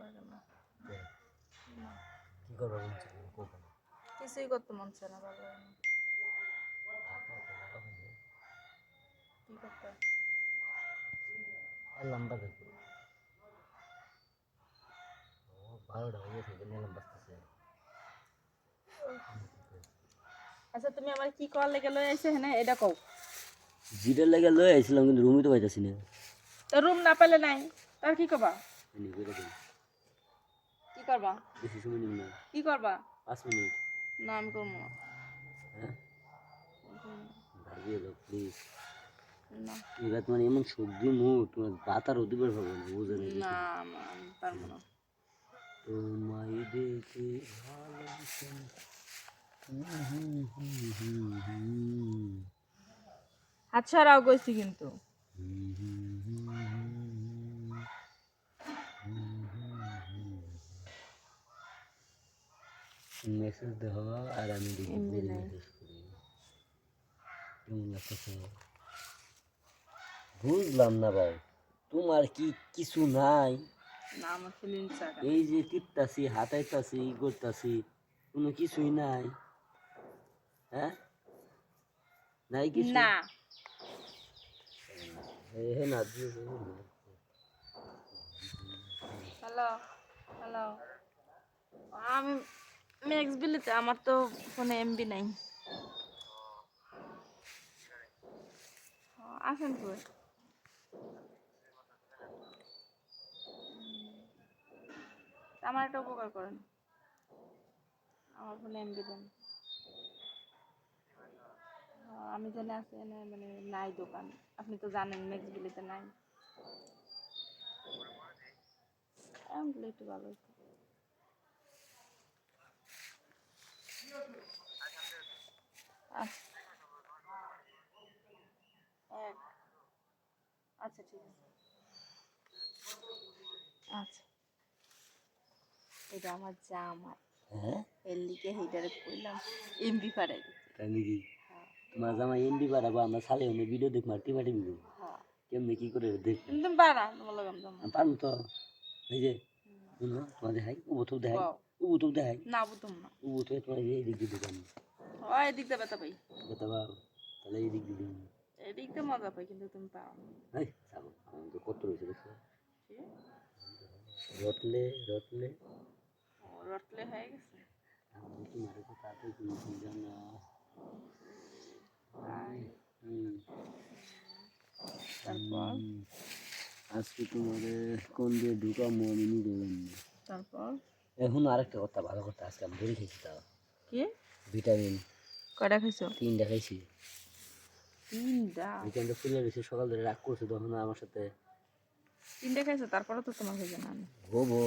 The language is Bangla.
লাগে না। না, কি করবো বলছি কখন কিছুই করতে মন চায় না, ভালো লাগে না। কি করতে? লম্বা দেখো 12টা হয়ে গেছে নিলাম বাঁচতেছে। আচ্ছা তুমি আমার কি কল লেগে লই আইছে হ্যাঁ এটা কও। জিরের লেগে লয়ে আইছিলাম কিন্তু রুমই তো পাইতাছি না। তো রুম না পেলে নাই তার কি করবা? এনে করে দিই কি করবা? বেশি সময় নিব না, কি করবা? 5 মিনিট। না আমি করবো না। হ্যাঁ আমি করবো না। ভাবিয়ে দাও প্লিজ। না এবার তোমার এমন সবজি মুখ তোমার ভাত আর দিবার পাবো না, বুঝে নেই না আমি পারবো না। তোমায় দেখে ভালোবাসি। হাত ছাড়াও কইছি কিন্তু। মেসেজ দেওয়া আর আমি দেখি এমবি নাই। মেসেজ করি কেমন লাগতেছে বুঝলাম না ভাই, তোমার কি কিছু নাই? না আমার ফিলিংস আছে। এই যে টিপতাছি হাতাইতাছি ই করতাছি কোনো কিছুই নাই, হ্যাঁ নাই কিছু। না হে না হ্যালো হ্যালো আমি ম্যাক্স বিলিতে আমার তো ফোনে এমবি নাই। আসেন কই? আমার একটা উপকার করেন, আমার ফোনে এমবি দেন। আমি জানি আছে না মানে নাই দোকান, আপনি তো জানেন ম্যাক্স বিলিতে নাই। এমন বলে একটু ভালো হতো। আচ্ছা এক আচ্ছা ঠিক আছে। আচ্ছা এটা আমার জামাই, হ্যাঁ এর লিগে হেইটারে কইলাম এমবি পাঠাই দিতে। তাই নাকি? হ্যাঁ তোমার জামা এমবি বাড়াবো আমরা সালে অন্য ভিডিও দেখ মারতে মাটি দিব হ্যাঁ কেমনি কি করে দেখ কিন্তু তুমি পারা তোমার লগে আমি যাবো না। পারবো তো। এই যে শুনো তোমার দেখাই উবুথুক দেখাই কও উবুথুক দেখাই না বুঝতাম না। উবুথুক তোমার এই দিক দিয়ে দোকান ও এদিক দিয়ে ব্যথা পাই, কথা পাও তাহলে এই দিক দিয়ে দিন। এদিক দিয়ে মজা পাই কিন্তু তুমি পাও না। এই সাবো আমার তো কত রয়েছে দেখছো কি? রটলে রটলে ও রটলে হয়ে গেছে। আমি তোমার তো তাতে তুমি কি জানো। তাই তারপর হুম, আজকে তোমার কোন দিয়ে ঢুকামো আমি নিজে জানি না। তারপর এখন আরেকটা কথা ভালো কথা আজকে আমি বড়ি খেয়েছি তাও কি ভিটামিন কয়টা খাইছো? 3টা খাইছি। তিনটা? ভিটামিনটা ফুলে রয়েছে সকাল ধরে রাগ করছে তখন আমার সাথে তিনটা খাইছো তারপরে তো তোমার খাইছো না। হবো